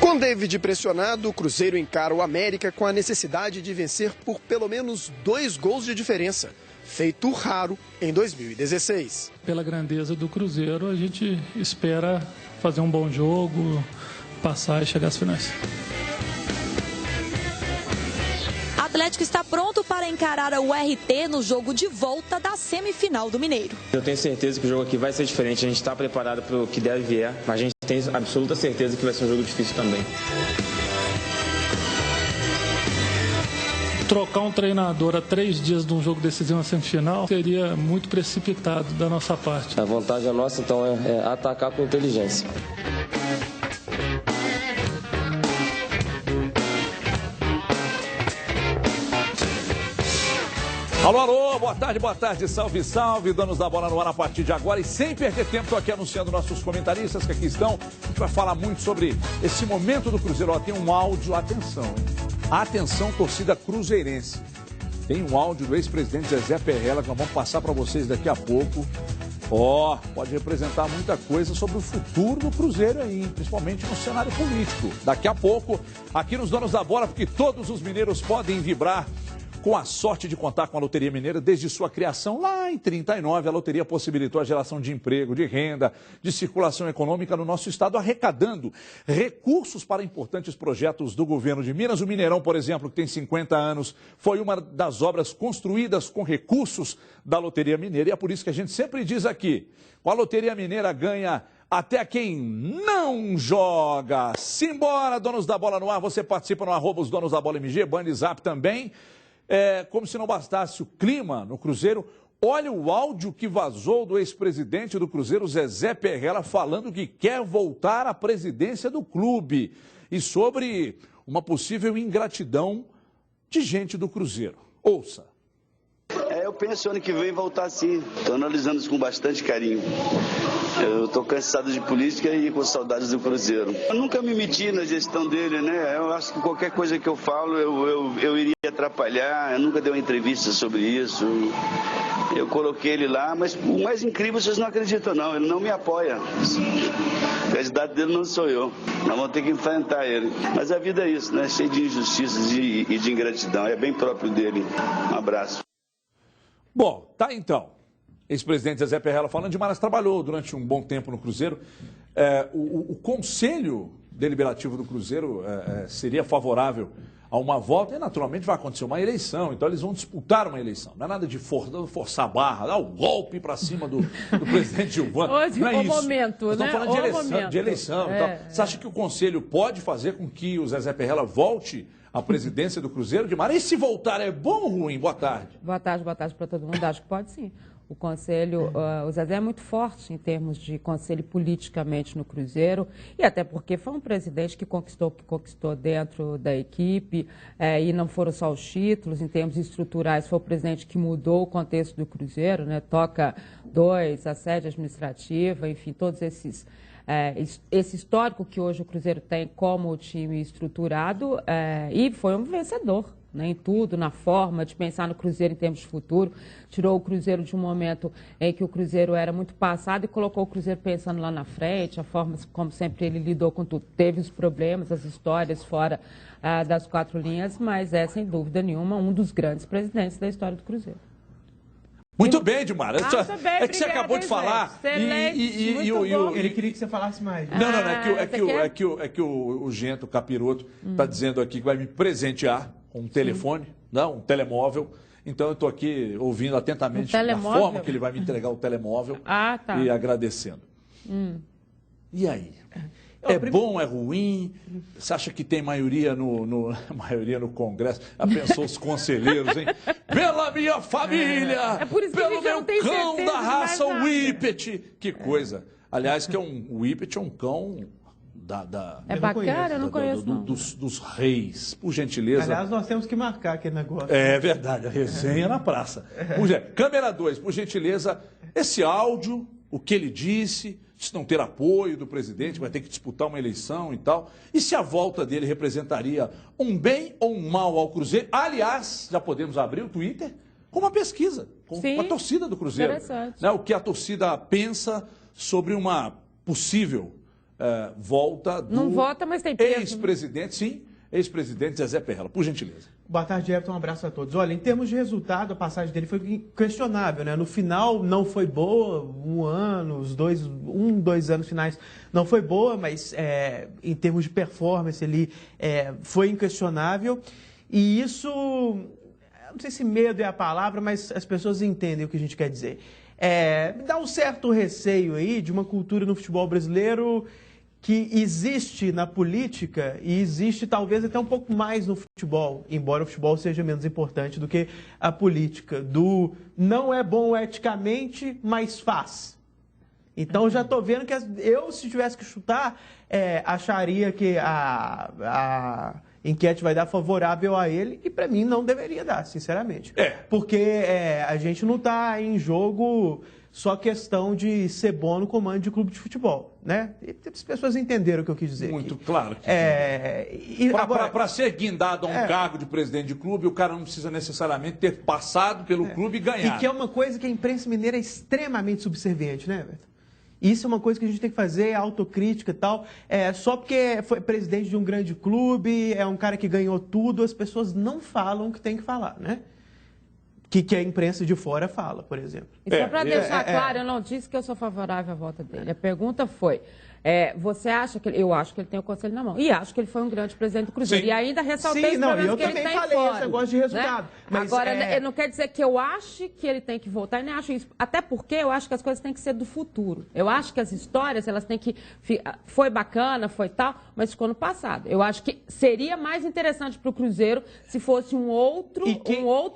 Com David pressionado, o Cruzeiro encara o América com a necessidade de vencer por pelo menos 2 gols de diferença, feito raro em 2016. Pela grandeza do Cruzeiro, a gente espera fazer um bom jogo, passar e chegar às finais. O Atlético está pronto para encarar o RT no jogo de volta da semifinal do Mineiro. Eu tenho certeza que o jogo aqui vai ser diferente, a gente está preparado para o que deve vier, mas a gente tem absoluta certeza que vai ser um jogo difícil também. Trocar um treinador a 3 dias de um jogo decisivo na semifinal seria muito precipitado da nossa parte. A vantagem nossa, então, é atacar com inteligência. Alô, alô, boa tarde, salve, salve, donos da bola no ar a partir de agora. E sem perder tempo, estou aqui anunciando nossos comentaristas que aqui estão. A gente vai falar muito sobre esse momento do Cruzeiro. Ó, tem um áudio, atenção, hein? Atenção, torcida cruzeirense. Tem um áudio do ex-presidente Zezé Perrella que nós vamos passar para vocês daqui a pouco. Ó, pode representar muita coisa sobre o futuro do Cruzeiro aí, principalmente no cenário político. Daqui a pouco, aqui nos Donos da Bola, porque todos os mineiros podem vibrar com a sorte de contar com a Loteria Mineira desde sua criação lá em 39, a loteria possibilitou a geração de emprego, de renda, de circulação econômica no nosso estado, arrecadando recursos para importantes projetos do governo de Minas. O Mineirão, por exemplo, que tem 50 anos, foi uma das obras construídas com recursos da Loteria Mineira. E é por isso que a gente sempre diz aqui, com a Loteria Mineira ganha até quem não joga. Simbora, Donos da Bola no ar, você participa no @os Donos da Bola MG, Band e Zap também. Como se não bastasse o clima no Cruzeiro, olha o áudio que vazou do ex-presidente do Cruzeiro, Zezé Perrella, falando que quer voltar à presidência do clube e sobre uma possível ingratidão de gente do Cruzeiro. Ouça. Eu penso ano que vem voltar sim, estou analisando isso com bastante carinho. Eu estou cansado de política e com saudades do Cruzeiro. Eu nunca me meti na gestão dele, né? Eu acho que qualquer coisa que eu falo eu iria atrapalhar, eu nunca dei uma entrevista sobre isso. Eu coloquei ele lá, mas o mais incrível, vocês não acreditam não, ele não me apoia. O candidato dele não sou eu, nós vamos ter que enfrentar ele. Mas a vida é isso, né? Cheio de injustiças e de ingratidão, é bem próprio dele. Um abraço. Bom, tá então. Ex-presidente Zezé Perrella falando demais, trabalhou durante um bom tempo no Cruzeiro. O Conselho Deliberativo do Cruzeiro seria favorável a uma volta e, naturalmente, vai acontecer uma eleição. Então, eles vão disputar uma eleição. Não é nada de forçar a barra, dar o golpe para cima do presidente Gilvan. Hoje, não é o isso. momento, Nós estamos falando de eleição. Você acha que o Conselho pode fazer com que o Zezé Perrella volte à presidência do Cruzeiro de Maringá? E se voltar, é bom ou ruim? Boa tarde. Boa tarde para todo mundo. Acho que pode sim. O Conselho, o Zezé é muito forte em termos de conselho politicamente no Cruzeiro, e até porque foi um presidente que conquistou dentro da equipe, e não foram só os títulos, em termos estruturais, foi o presidente que mudou o contexto do Cruzeiro, né? Toca 2, a sede administrativa, enfim, todos esses... esse histórico que hoje o Cruzeiro tem como time estruturado, e foi um vencedor, né, em tudo, na forma de pensar no Cruzeiro em termos de futuro. Tirou o Cruzeiro de um momento em que o Cruzeiro era muito passado e colocou o Cruzeiro pensando lá na frente, a forma como sempre ele lidou com tudo. Teve os problemas, as histórias fora das 4 linhas, mas é, sem dúvida nenhuma, um dos grandes presidentes da história do Cruzeiro. Muito bem, Dilmar. Bem, que você acabou de falar. Ele queria que você falasse mais. É que o Gento Capiroto está dizendo aqui que vai me presentear com um telefone, não, um telemóvel. Então eu estou aqui ouvindo atentamente a forma que ele vai me entregar o telemóvel e agradecendo. E aí? Bom, é ruim? Você acha que tem maioria maioria no Congresso? Já pensou os conselheiros, hein? Pela minha família! Pelo meu cão da raça Whippet! Que coisa! Aliás, o Whippet é um cão é bacana, eu não conheço. Dos reis, por gentileza. Aliás, nós temos que marcar aquele negócio. É verdade, a resenha na praça. Câmera 2, por gentileza, esse áudio, o que ele disse, de não ter apoio do presidente, vai ter que disputar uma eleição e tal. E se a volta dele representaria um bem ou um mal ao Cruzeiro? Aliás, já podemos abrir o Twitter com uma pesquisa, com a torcida do Cruzeiro. Interessante. Né, o que a torcida pensa sobre uma possível volta do não vota, mas tem peso. Ex-presidente, sim, ex-presidente Zezé Perrella. Por gentileza. Boa tarde, Everton. Um abraço a todos. Olha, em termos de resultado, a passagem dele foi questionável, né? No final não foi boa, dois anos finais não foi boa, mas em termos de performance ele foi inquestionável. E isso, não sei se medo é a palavra, mas as pessoas entendem o que a gente quer dizer. Dá um certo receio aí de uma cultura no futebol brasileiro que existe na política e existe talvez até um pouco mais no futebol, embora o futebol seja menos importante do que a política, do não é bom eticamente, mas faz. Então já estou vendo que eu, se tivesse que chutar, acharia que a enquete vai dar favorável a ele e para mim não deveria dar, sinceramente. Porque a gente não está em jogo só questão de ser bom no comando de clube de futebol, né? E as pessoas entenderam o que eu quis dizer. Muito aqui. claro. Para ser guindado a um cargo de presidente de clube, o cara não precisa necessariamente ter passado pelo clube e ganhar. E que é uma coisa que a imprensa mineira é extremamente subserviente, né, Everton? Isso é uma coisa que a gente tem que fazer, autocrítica e tal. Só porque foi presidente de um grande clube, é um cara que ganhou tudo, as pessoas não falam o que tem que falar, né? Que a imprensa de fora fala, por exemplo. E só para deixar claro, eu não disse que eu sou favorável à volta dele. A pergunta foi, você acha que eu acho que ele tem o conselho na mão. E acho que ele foi um grande presidente do Cruzeiro. Sim. E ainda ressaltei os problemas que ele tem fora. Eu também falei esse negócio de resultado. Né? Mas agora, não quer dizer que eu ache que ele tem que voltar, e nem acho isso. Até porque eu acho que as coisas têm que ser do futuro. Eu acho que as histórias, elas têm que... Foi bacana, foi tal, mas ficou no passado. Eu acho que seria mais interessante para o Cruzeiro se fosse um outro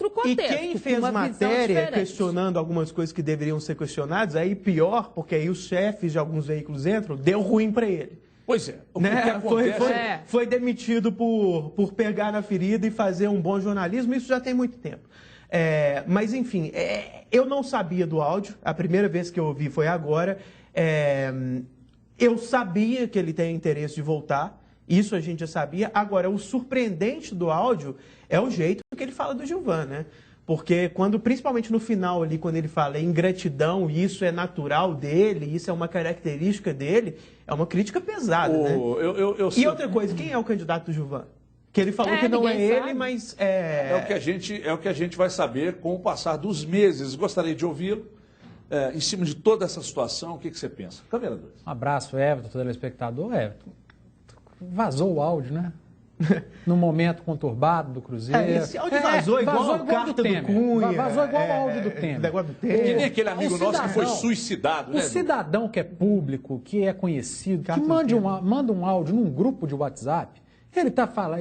contexto. E quem fez matéria questionando algumas coisas que deveriam ser questionadas, aí pior, porque aí os chefes de alguns veículos entram, deu ruim para ele. Pois é. O que foi demitido por pegar na ferida e fazer um bom jornalismo, isso já tem muito tempo. Mas, enfim, eu não sabia do áudio, a primeira vez que eu ouvi foi agora. Eu sabia que ele tem interesse de voltar, isso a gente já sabia. Agora, o surpreendente do áudio é o jeito que ele fala do Gilvan, né? Porque principalmente no final ali, quando ele fala em ingratidão, isso é natural dele, isso é uma característica dele, é uma crítica pesada, né? E outra coisa, quem é o candidato do Gilvan? Que ele falou que não é ele, mas... É o que a gente vai saber com o passar dos meses. Gostaria de ouvi-lo. Em cima de toda essa situação, o que você pensa? Câmera 2. Um abraço, Everton, telespectador. Everton, vazou o áudio, né? No momento conturbado do Cruzeiro. Esse áudio vazou igual a carta do Cunha. Vazou igual o áudio do Temer. Que nem aquele amigo nosso que foi suicidado, né? O cidadão que é público, que é conhecido, que manda um áudio num grupo de WhatsApp, ele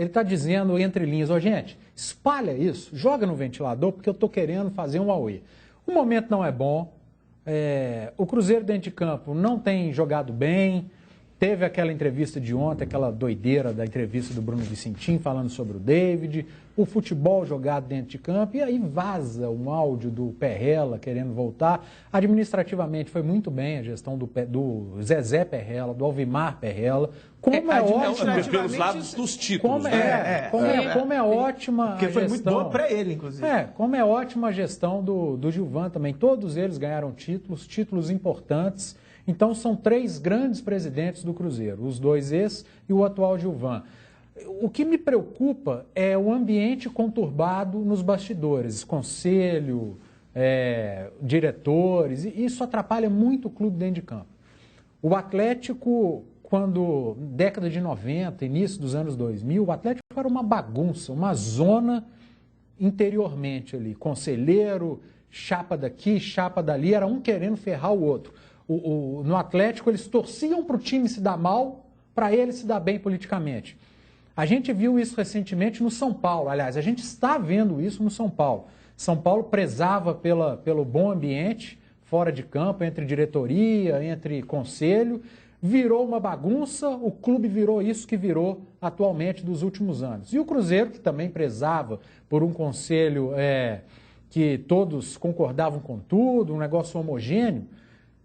está dizendo entre linhas, gente, espalha isso, joga no ventilador, porque eu estou querendo fazer um auê. O momento não é bom, o Cruzeiro dentro de campo não tem jogado bem. Teve aquela entrevista de ontem, aquela doideira da entrevista do Bruno Vicentim falando sobre o David, o futebol jogado dentro de campo, e aí vaza um áudio do Perrella querendo voltar. Administrativamente foi muito bem a gestão do Zezé Perrella, do Alvimar Perrella. Pelos lados dos títulos. Como é ótima porque a gestão. Foi muito boa para ele, inclusive. Como é ótima a gestão do Gilvan também. Todos eles ganharam títulos importantes. Então, são 3 grandes presidentes do Cruzeiro, os 2 ex e o atual Gilvan. O que me preocupa é o ambiente conturbado nos bastidores, conselho, diretores, e isso atrapalha muito o clube dentro de campo. O Atlético, década de 90, início dos anos 2000, o Atlético era uma bagunça, uma zona interiormente ali, conselheiro, chapa daqui, chapa dali, era um querendo ferrar o outro. No Atlético, eles torciam para o time se dar mal, para ele se dar bem politicamente. A gente viu isso recentemente no São Paulo. Aliás, a gente está vendo isso no São Paulo. São Paulo prezava pelo bom ambiente, fora de campo, entre diretoria, entre conselho. Virou uma bagunça, o clube virou isso que virou atualmente dos últimos anos. E o Cruzeiro, que também prezava por um conselho que todos concordavam com tudo, um negócio homogêneo,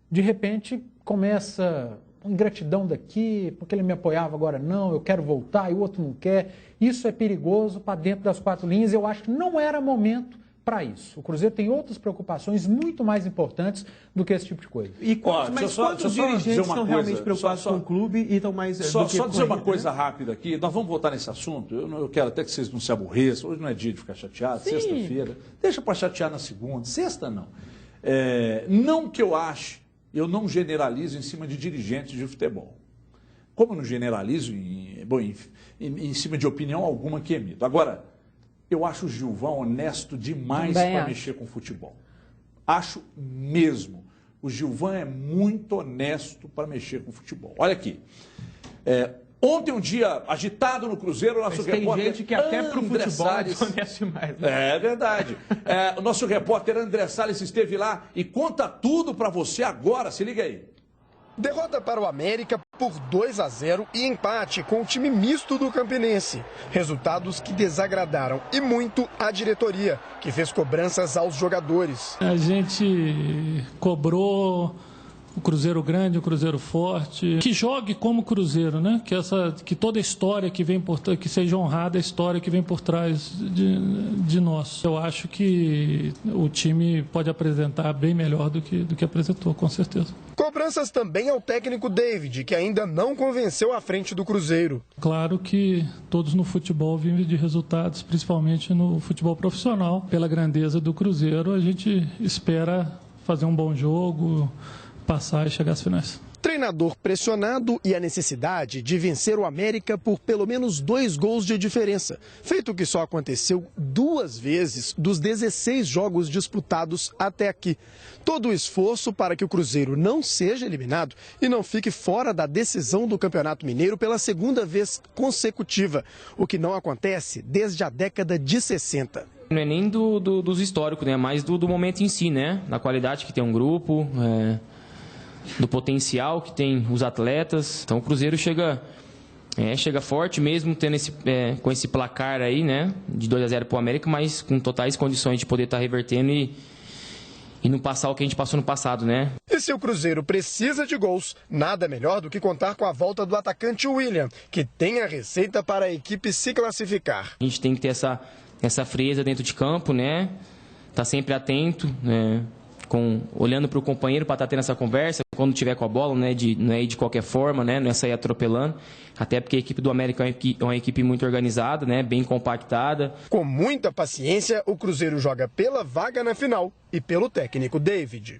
de repente começa ingratidão daqui, porque ele me apoiava, agora não, eu quero voltar e o outro não quer. Isso é perigoso para dentro das 4 linhas. Eu acho que não era momento para isso. O Cruzeiro tem outras preocupações muito mais importantes do que esse tipo de coisa. E quantos dirigentes estão realmente preocupados com o clube e estão mais... Só dizer uma coisa rápida aqui, nós vamos voltar nesse assunto, eu quero até que vocês não se aborreçam, hoje não é dia de ficar chateado, sexta-feira, deixa para chatear na segunda, sexta não. Não que eu ache, eu não generalizo em cima de dirigentes de futebol. Como eu não generalizo em cima de opinião alguma que emito. Agora, eu acho o Gilvão honesto demais para mexer com futebol. Acho mesmo. O Gilvão é muito honesto para mexer com futebol. Olha aqui. Ontem, um dia agitado no Cruzeiro, o nosso repórter... Tem gente que até para o futebol honesto demais. Né? É verdade. O nosso repórter André Salles esteve lá e conta tudo para você agora. Se liga aí. Derrota para o América por 2-0 e empate com o time misto do Campinense. Resultados que desagradaram e muito a diretoria, que fez cobranças aos jogadores. A gente cobrou o Cruzeiro grande, o Cruzeiro forte, que jogue como Cruzeiro, né? Que toda a história que vem por trás, que seja honrada a história que vem por trás de nós. Eu acho que o time pode apresentar bem melhor do que apresentou, com certeza. Cobranças também ao técnico David, que ainda não convenceu à frente do Cruzeiro. Claro que todos no futebol vivem de resultados, principalmente no futebol profissional. Pela grandeza do Cruzeiro, a gente espera fazer um bom jogo, passar e chegar às finais. Treinador pressionado e a necessidade de vencer o América por pelo menos 2 gols de diferença, feito que só aconteceu 2 vezes dos 16 jogos disputados até aqui. Todo o esforço para que o Cruzeiro não seja eliminado e não fique fora da decisão do Campeonato Mineiro pela 2ª vez consecutiva, o que não acontece desde a década de 60. Não é nem dos históricos, né? Mais do momento em si, né? Da qualidade que tem um grupo, do potencial que tem os atletas. Então o Cruzeiro chega forte mesmo tendo com esse placar aí, né, de 2-0 para o América, mas com totais condições de poder estar revertendo e não passar o que a gente passou no passado, né? E se o Cruzeiro precisa de gols, nada melhor do que contar com a volta do atacante William, que tem a receita para a equipe se classificar. A gente tem que ter essa frieza dentro de campo, né? Tá sempre atento, né? Olhando para o companheiro para estar tendo essa conversa, quando tiver com a bola, né, não é ir de qualquer forma, né, não é sair atropelando, até porque a equipe do América é uma equipe muito organizada, né, bem compactada. Com muita paciência, o Cruzeiro joga pela vaga na final e pelo técnico David.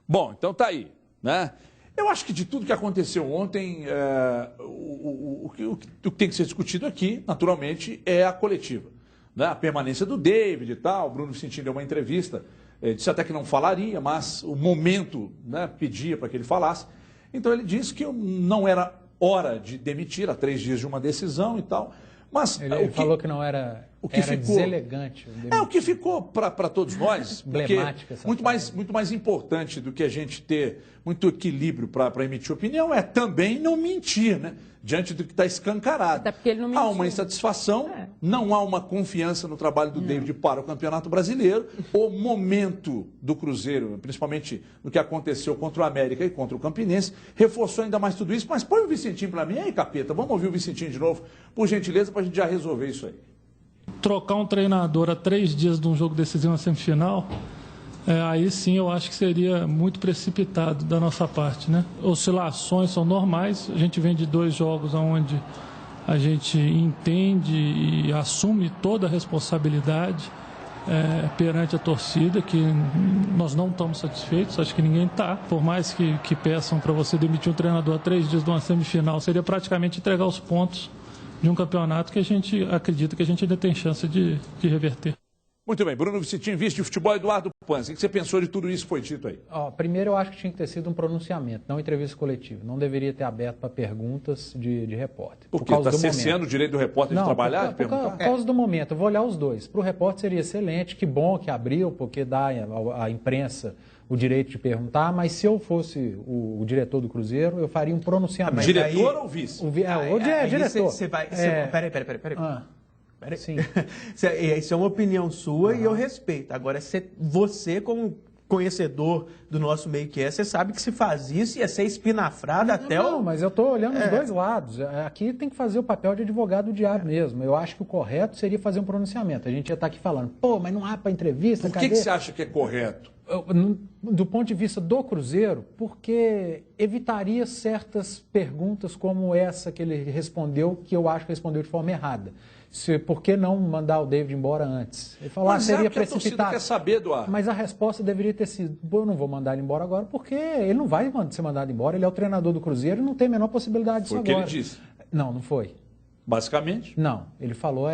Bom, então tá aí, né? Eu acho que de tudo que aconteceu ontem, o que tem que ser discutido aqui, naturalmente, é a coletiva, né? A permanência do David e tal. O Bruno Vicentim deu uma entrevista. Disse até que não falaria, mas o momento, né, pedia para que ele falasse. Então ele disse que não era hora de demitir, há 3 dias de uma decisão e tal. Mas ele falou que não era, era deselegante. O que ficou para todos nós, emblemática essa muito mais importante do que a gente ter muito equilíbrio para emitir opinião é também não mentir, né? Diante do que está escancarado. Até porque ele não mentiu. Há uma insatisfação, não há uma confiança no trabalho do David para o Campeonato Brasileiro. O momento do Cruzeiro, principalmente no que aconteceu contra o América e contra o Campinense, reforçou ainda mais tudo isso. Mas põe o Vicentinho para mim. Aí, capeta, vamos ouvir o Vicentinho de novo, por gentileza, para a gente já resolver isso aí. Trocar um treinador a 3 dias de um jogo decisivo na semifinal, aí sim eu acho que seria muito precipitado da nossa parte, né? Oscilações são normais, a gente vem de 2 jogos onde a gente entende e assume toda a responsabilidade perante a torcida, que nós não estamos satisfeitos, acho que ninguém está. Por mais que peçam para você demitir um treinador a 3 dias de uma semifinal, seria praticamente entregar os pontos de um campeonato que a gente acredita que a gente ainda tem chance de reverter. Muito bem, Bruno Vicentim, vice de futebol, Eduardo Panzi. O que você pensou de tudo isso que foi dito aí? Primeiro, eu acho que tinha que ter sido um pronunciamento, não entrevista coletiva. Não deveria ter aberto para perguntas de repórter. Por causa está cerceando o direito do repórter de trabalhar, de perguntar? Por causa do momento. Eu vou olhar os dois. Para o repórter seria excelente, que bom que abriu, porque dá à imprensa o direito de perguntar, mas se eu fosse o diretor do Cruzeiro, eu faria um pronunciamento. Diretor ou vice? O diretor. Você vai... Peraí. Sim. Isso é uma opinião sua e eu respeito. Agora, você como conhecedor do nosso meio que é, você sabe que se faz isso ia ser espinafrada até o... Não, mas eu estou olhando os dois lados. Aqui tem que fazer o papel de advogado do diabo mesmo. Eu acho que o correto seria fazer um pronunciamento. A gente ia estar aqui falando, pô, mas não há para entrevista, Por que você acha que é correto? Do ponto de vista do Cruzeiro, porque evitaria certas perguntas como essa que ele respondeu, que eu acho que respondeu de forma errada. Por que não mandar o David embora antes? Ele falou, seria precipitado. Quer saber, Eduardo. Mas a resposta deveria ter sido, eu não vou mandar ele embora agora, porque ele não vai ser mandado embora, ele é o treinador do Cruzeiro e não tem a menor possibilidade disso agora. Foi o que ele disse. Não foi. Basicamente? Não, ele falou,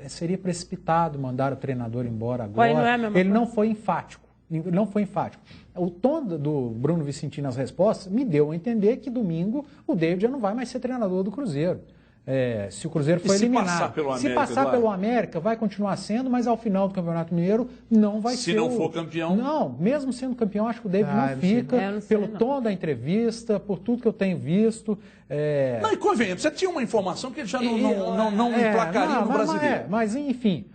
seria precipitado mandar o treinador embora agora. Não é a mesma ele coisa. não foi enfático. Não foi enfático. O tom do Bruno Vicentini nas respostas me deu a entender que domingo o David já não vai mais ser treinador do Cruzeiro. Se o Cruzeiro for eliminado. Se passar pelo América, vai continuar sendo, mas ao final do Campeonato Mineiro não vai ser. Se não for campeão? Não, mesmo sendo campeão, acho que o David não fica, pelo tom da entrevista, por tudo que eu tenho visto. Não, e convenhamos, você tinha uma informação que ele já não emplacaria no Brasileiro. Mas enfim,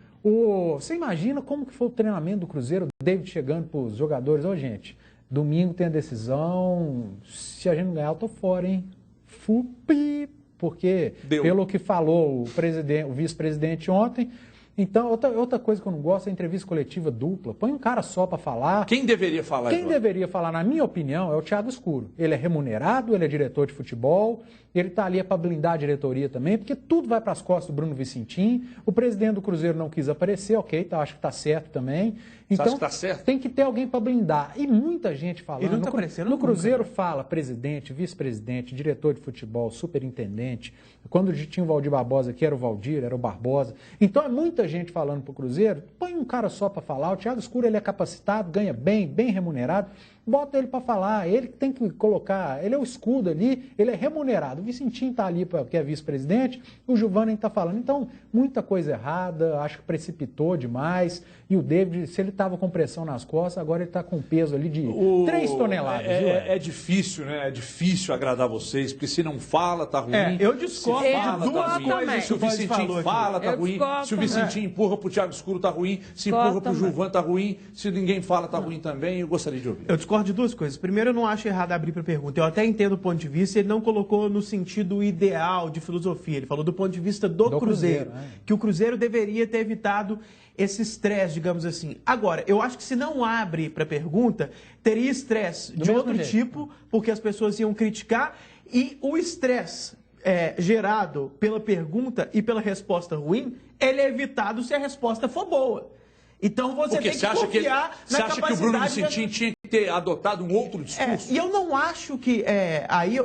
você imagina como que foi o treinamento do Cruzeiro, o David chegando para os jogadores, gente, domingo tem a decisão, se a gente não ganhar, eu tô fora, hein? Fupi! Porque, pelo que falou o vice-presidente ontem, então, outra coisa que eu não gosto é a entrevista coletiva dupla. Põe um cara só para falar. Quem deveria falar? Quem deveria falar, na minha opinião, é o Thiago Escuro. Ele é remunerado, ele é diretor de futebol, ele está ali para blindar a diretoria também, porque tudo vai para as costas do Bruno Vicentini. O presidente do Cruzeiro não quis aparecer, ok, acho que está certo também. Então, acha que tá certo? Tem que ter alguém para blindar. E muita gente falando. Ele não tá aparecendo no Cruzeiro fala presidente, vice-presidente, diretor de futebol, superintendente. Quando tinha o Valdir Barbosa aqui, era o Valdir, era o Barbosa. Então é muita gente falando para o Cruzeiro. Põe um cara só para falar. O Thiago Escuro, ele é capacitado, ganha bem remunerado. Bota ele para falar, ele tem que colocar, ele é o escudo ali, ele é remunerado. O Vicentinho está ali, que é vice-presidente, o Giovanni está falando. Então, muita coisa errada, acho que precipitou demais. E o David, se ele estava com pressão nas costas, agora ele está com peso ali de 3 toneladas. É difícil, né? É difícil agradar vocês, porque se não fala, tá ruim. Eu discordo de duas coisas. Se o Vicentinho fala, tá ruim. Se o Vicentinho empurra pro Thiago Escuro, tá ruim. Se empurra pro Giovanni, tá ruim. Se ninguém fala, tá ruim também. Eu gostaria de ouvir. Eu discordo de duas coisas. Primeiro, eu não acho errado abrir para pergunta. Eu até entendo o ponto de vista, ele não colocou no sentido ideal de filosofia. Ele falou do ponto de vista do Cruzeiro. Que o Cruzeiro deveria ter evitado esse estresse, digamos assim. Agora, eu acho que se não abre para pergunta, teria estresse de outro tipo, porque as pessoas iam criticar, e o estresse gerado pela pergunta e pela resposta ruim, ele é evitado se a resposta for boa. Então você tem que confiar na capacidade... Você acha que o Bruno Vicentini tinha que ter adotado um outro discurso? E eu não acho que...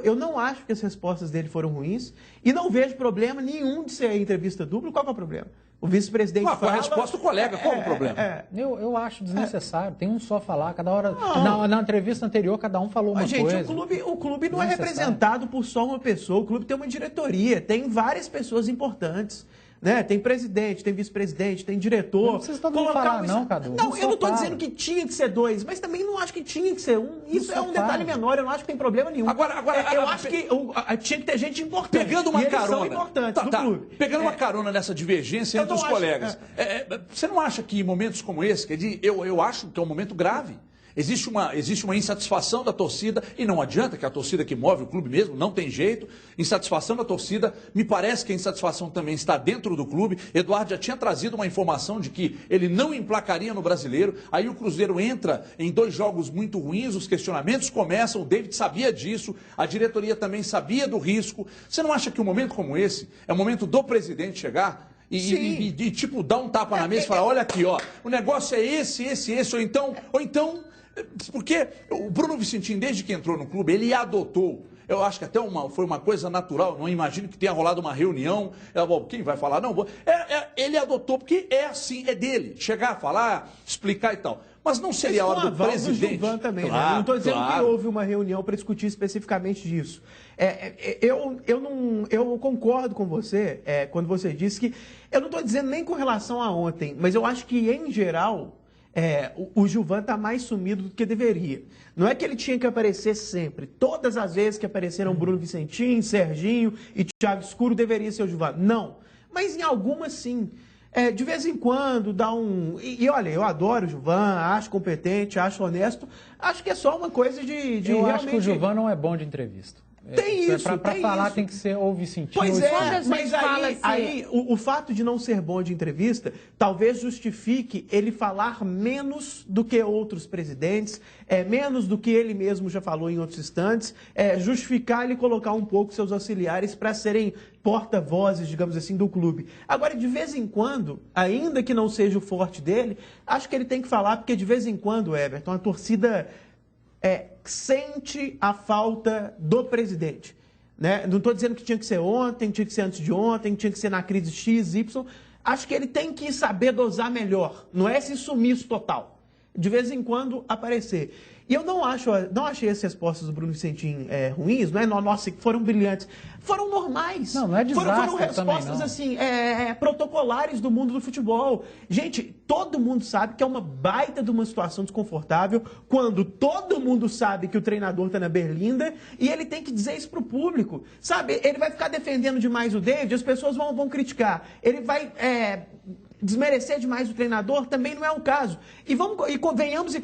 eu não acho que as respostas dele foram ruins e não vejo problema nenhum de ser entrevista dupla. Qual que é o problema? O vice-presidente fala... a resposta do colega, qual é o problema? Eu acho desnecessário. Tem um só falar, cada hora... Na entrevista anterior, cada um falou uma coisa. O clube não é representado por só uma pessoa. O clube tem uma diretoria, tem várias pessoas importantes. Né? Tem presidente, tem vice-presidente, tem diretor. Não precisa todo mundo falar, não, Cadu. Não, eu não estou dizendo que tinha que ser 2, mas também não acho que tinha que ser 1. Isso é um detalhe menor, eu não acho que tem problema nenhum. Agora eu acho que tinha que ter gente importante. Pegando uma carona. São importantes do clube. Pegando uma carona nessa divergência entre os colegas. Você não acha que em momentos como esse, eu acho que é um momento grave. Existe uma insatisfação da torcida, e não adianta, que a torcida que move o clube mesmo, não tem jeito. Insatisfação da torcida, me parece que a insatisfação também está dentro do clube. Eduardo já tinha trazido uma informação de que ele não emplacaria no Brasileiro. Aí o Cruzeiro entra em 2 jogos muito ruins, os questionamentos começam, o David sabia disso, a diretoria também sabia do risco. Você não acha que um momento como esse é o momento do presidente chegar e tipo, dar um tapa na mesa e falar, olha aqui, ó, o negócio é esse, ou então... Porque o Bruno Vicentini, desde que entrou no clube, ele adotou, eu acho que até foi uma coisa natural, não imagino que tenha rolado uma reunião, quem vai falar? Não, ele adotou, porque é assim, é dele, chegar, falar, explicar e tal. Mas não seria a hora do presidente... Gilvan também, claro, né? Eu não estou dizendo que houve uma reunião para discutir especificamente disso. Eu concordo com você quando você disse que... Eu não estou dizendo nem com relação a ontem, mas eu acho que, em geral... o Gilvan está mais sumido do que deveria. Não é que ele tinha que aparecer sempre. Todas as vezes que apareceram Bruno Vicentini, Serginho e Thiago Escuro, deveria ser o Gilvan. Não. Mas em algumas, sim. de vez em quando dá um... E olha, eu adoro o Gilvan, acho competente, acho honesto, acho que é só uma coisa de eu realmente... acho que o Gilvan não é bom de entrevista. Tem isso, Para falar tem que ser ouve sentir. Pois é, mas aí o fato de não ser bom de entrevista talvez justifique ele falar menos do que outros presidentes, menos do que ele mesmo já falou em outros instantes, justificar ele colocar um pouco seus auxiliares para serem porta-vozes, digamos assim, do clube. Agora, de vez em quando, ainda que não seja o forte dele, acho que ele tem que falar, porque de vez em quando, Everton, a torcida... sente a falta do presidente. Né? Não estou dizendo que tinha que ser ontem, tinha que ser antes de ontem, tinha que ser na crise X, Y. Acho que ele tem que saber dosar melhor. Não é esse sumiço total. De vez em quando aparecer. E eu não achei as respostas do Bruno Vicentim ruins, não é? Nossa, foram brilhantes. Foram normais. Não é desastre foram respostas, também, não. assim, protocolares do mundo do futebol. Gente, todo mundo sabe que é uma baita de uma situação desconfortável quando todo mundo sabe que o treinador está na berlinda e ele tem que dizer isso para o público. Sabe, ele vai ficar defendendo demais o David, as pessoas vão criticar. Ele vai... desmerecer demais o treinador, também não é o caso. E convenhamos,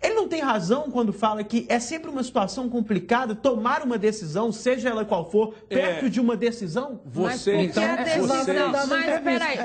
ele não tem razão quando fala que é sempre uma situação complicada tomar uma decisão, seja ela qual for, perto de uma decisão. Mas peraí,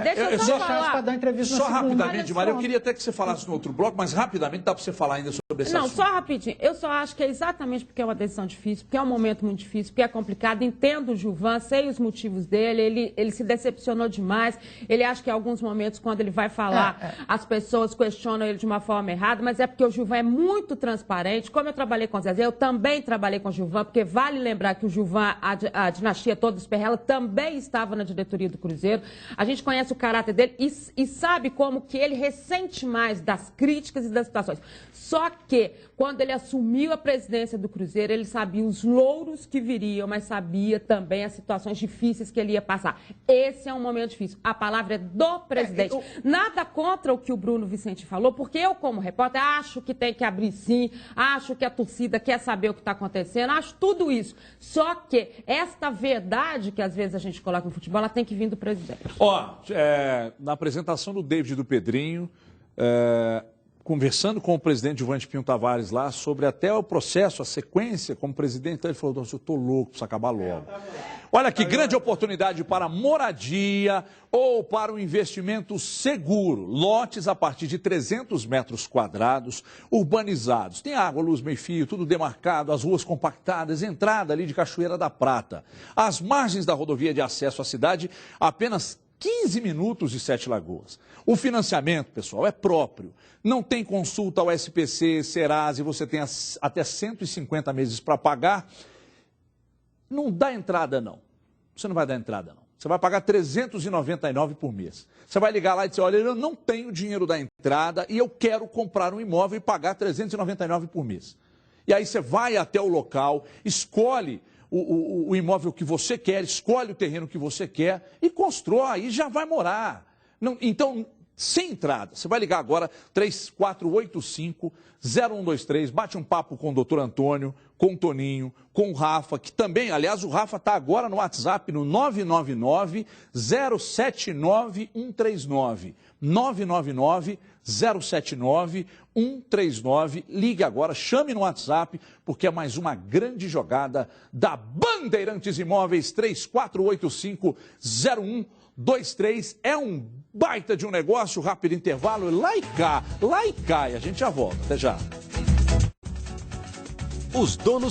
deixa eu só falar. Só rapidamente, Maria, eu queria até que você falasse no outro bloco, mas rapidamente dá para você falar ainda sobre esse assunto. Não, só rapidinho. Eu só acho que é exatamente porque é uma decisão difícil, porque é um momento muito difícil, porque é complicado. Entendo o Gilvan, sei os motivos dele, ele se decepcionou demais. Ele acha que em alguns momentos, quando ele vai falar, as pessoas questionam ele de uma forma errada, mas é porque o Gilvan é muito transparente. Como eu trabalhei com o Zezé, eu também trabalhei com o Gilvan, porque vale lembrar que o Gilvan, a dinastia toda dos Perrella, também estava na diretoria do Cruzeiro. A gente conhece o caráter dele e sabe como que ele ressente mais das críticas e das situações. Só que, quando ele assumiu a presidência do Cruzeiro, ele sabia os louros que viriam, mas sabia também as situações difíceis que ele ia passar. Esse é um momento difícil. A palavra é do presidente. Nada contra o que o Bruno Vicente falou, porque eu, como repórter, acho que tem que abrir sim, acho que a torcida quer saber o que está acontecendo, acho tudo isso. Só que esta verdade que às vezes a gente coloca no futebol, ela tem que vir do presidente. Na apresentação do David e do Pedrinho, conversando com o presidente Gilvan Pinho Tavares lá sobre até o processo, a sequência como presidente, então ele falou, eu estou louco, precisa acabar logo. Olha que grande oportunidade para moradia ou para um investimento seguro. Lotes a partir de 300 metros quadrados, urbanizados. Tem água, luz, meio-fio, tudo demarcado, as ruas compactadas, entrada ali de Cachoeira da Prata. As margens da rodovia de acesso à cidade, apenas 15 minutos de Sete Lagoas. O financiamento, pessoal, é próprio. Não tem consulta ao SPC, Serasa, e você tem até 150 meses para pagar. Não dá entrada, não. Você não vai dar entrada, não. Você vai pagar R$ 399 por mês. Você vai ligar lá e dizer, olha, eu não tenho dinheiro da entrada e eu quero comprar um imóvel e pagar R$ 399 por mês. E aí você vai até o local, escolhe o imóvel que você quer, escolhe o terreno que você quer e constrói e já vai morar. Não, então, sem entrada, você vai ligar agora 3485-0123, bate um papo com o doutor Antônio, com o Toninho, com o Rafa, que também, aliás, o Rafa está agora no WhatsApp no 999-079-139. 999-079-139. Ligue agora, chame no WhatsApp, porque é mais uma grande jogada da Bandeirantes Imóveis, 3485-0123. É um baita de um negócio, rápido intervalo, lá e cá, e a gente já volta. Até já. Os donos